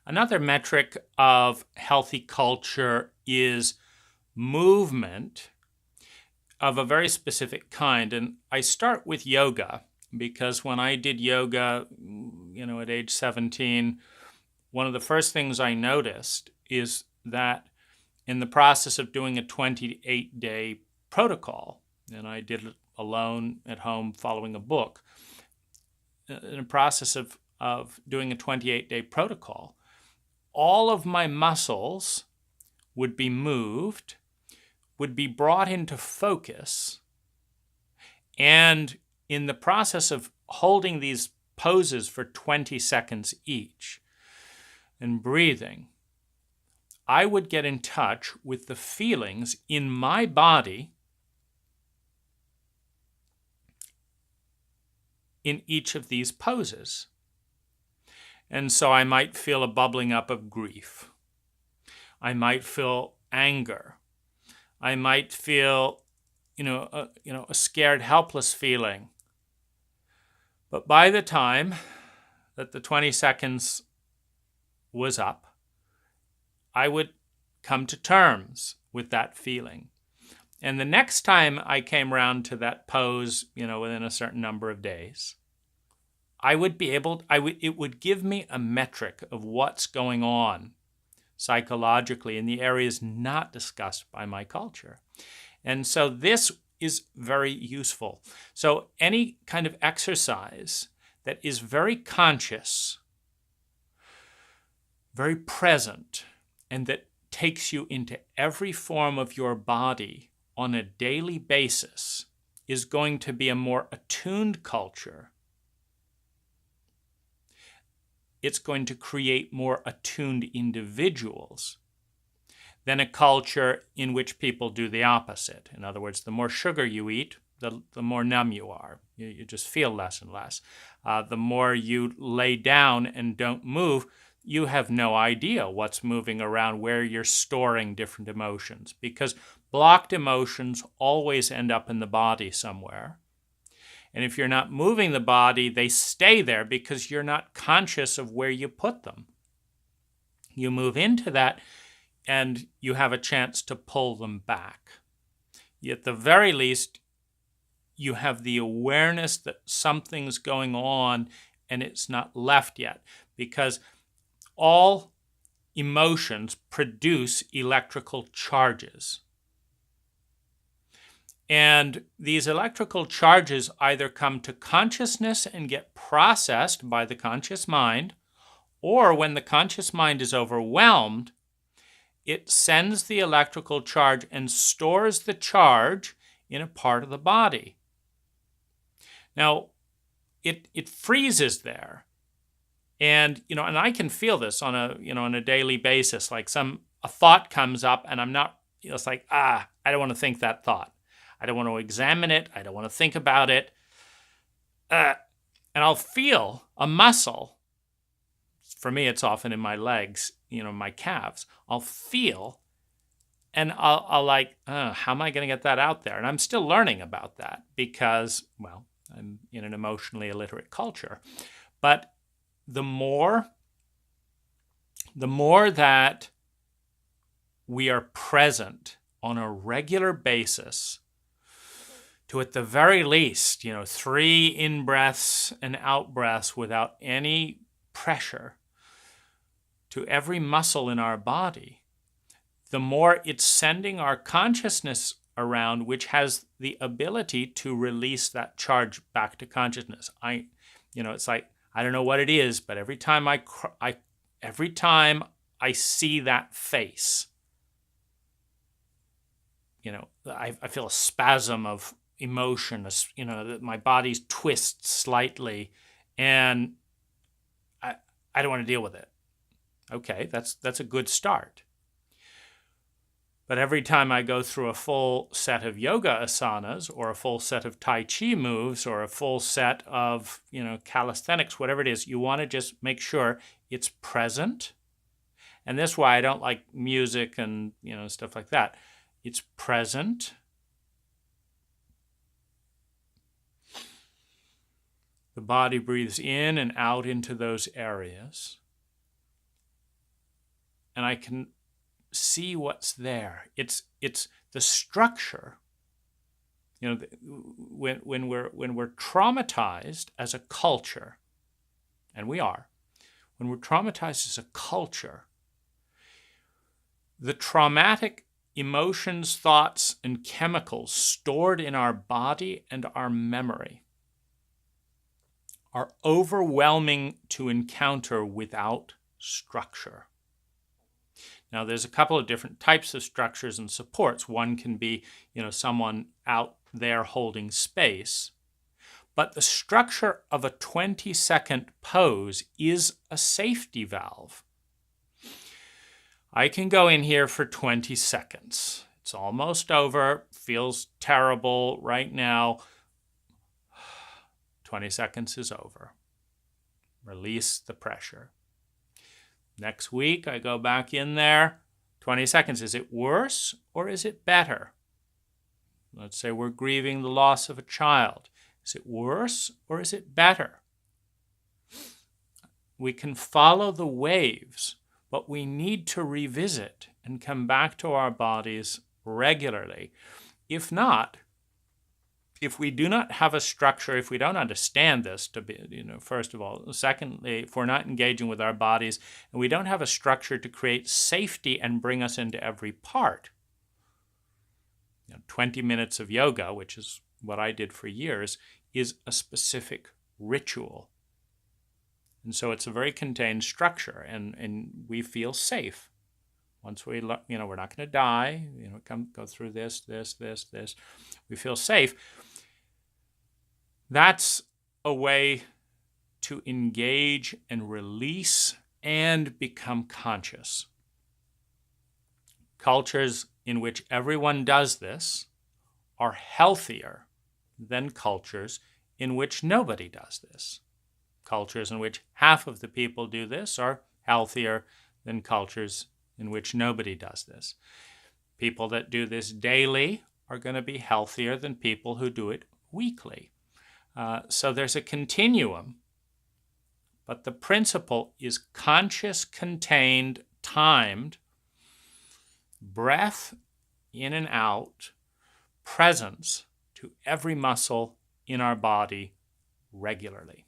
Another metric of healthy culture is movement of a very specific kind. And I start with yoga because when I did yoga, at age 17, one of the first things I noticed is that in the process of doing a 28-day protocol, and I did it alone at home following a book, in the process of doing a 28-day protocol, all of my muscles would be moved, would be brought into focus, and in the process of holding these poses for 20 seconds each and breathing, I would get in touch with the feelings in my body in each of these poses. And so I might feel a bubbling up of grief. I might feel anger. I might feel, a scared, helpless feeling. But by the time that the 20 seconds was up, I would come to terms with that feeling. And the next time I came around to that pose, within a certain number of days, it would give me a metric of what's going on psychologically in the areas not discussed by my culture. And so this is very useful. So any kind of exercise that is very conscious, very present, and that takes you into every form of your body on a daily basis is going to be a more attuned culture. It's going to create more attuned individuals than a culture in which people do the opposite. In other words, the more sugar you eat, the more numb you are. You just feel less and less. The more you lay down and don't move, you have no idea what's moving around, where you're storing different emotions, because blocked emotions always end up in the body somewhere. And if you're not moving the body, they stay there because you're not conscious of where you put them. You move into that and you have a chance to pull them back. At the very least, you have the awareness that something's going on and it's not left yet, because all emotions produce electrical charges. And these electrical charges either come to consciousness and get processed by the conscious mind, or when the conscious mind is overwhelmed, it sends the electrical charge and stores the charge in a part of the body. Now, it freezes there. And I can feel this on a daily basis. Like a thought comes up and I'm not, it's like, I don't want to think that thought. I don't want to examine it. I don't want to think about it. And I'll feel a muscle. For me, it's often in my legs, my calves. I'll feel and I'll like, how am I going to get that out there? And I'm still learning about that because, I'm in an emotionally illiterate culture. But the more that we are present on a regular basis to, at the very least, 3 in-breaths and out-breaths without any pressure to every muscle in our body, the more it's sending our consciousness around, which has the ability to release that charge back to consciousness. It's like, I don't know what it is, but every time I see that face, I feel a spasm of emotion. That my body twists slightly, and I don't want to deal with it. Okay, that's a good start. But every time I go through a full set of yoga asanas or a full set of Tai Chi moves or a full set of, calisthenics, whatever it is, you want to just make sure it's present. And that's why I don't like music and, stuff like that. It's present. The body breathes in and out into those areas. And I can see what's there. It's the structure. You know, when we're traumatized as a culture, and we are, when we're traumatized as a culture, the traumatic emotions, thoughts, and chemicals stored in our body and our memory are overwhelming to encounter without structure. Now, there's a couple of different types of structures and supports. One can be, someone out there holding space. But the structure of a 20-second pose is a safety valve. I can go in here for 20 seconds. It's almost over. Feels terrible right now. 20 seconds is over. Release the pressure. Next week, I go back in there. 20 seconds. Is it worse or is it better? Let's say we're grieving the loss of a child. Is it worse or is it better? We can follow the waves, but we need to revisit and come back to our bodies regularly. If not, if we do not have a structure, if we don't understand this to be, first of all, secondly, if we're not engaging with our bodies and we don't have a structure to create safety and bring us into every part, 20 minutes of yoga, which is what I did for years, is a specific ritual. And so it's a very contained structure, and we feel safe. Once we're not going to die, go through this. We feel safe. That's a way to engage and release and become conscious. Cultures in which everyone does this are healthier than cultures in which nobody does this. Cultures in which half of the people do this are healthier than cultures in which nobody does this. People that do this daily are going to be healthier than people who do it weekly. So there's a continuum, but the principle is conscious, contained, timed, breath in and out, presence to every muscle in our body regularly.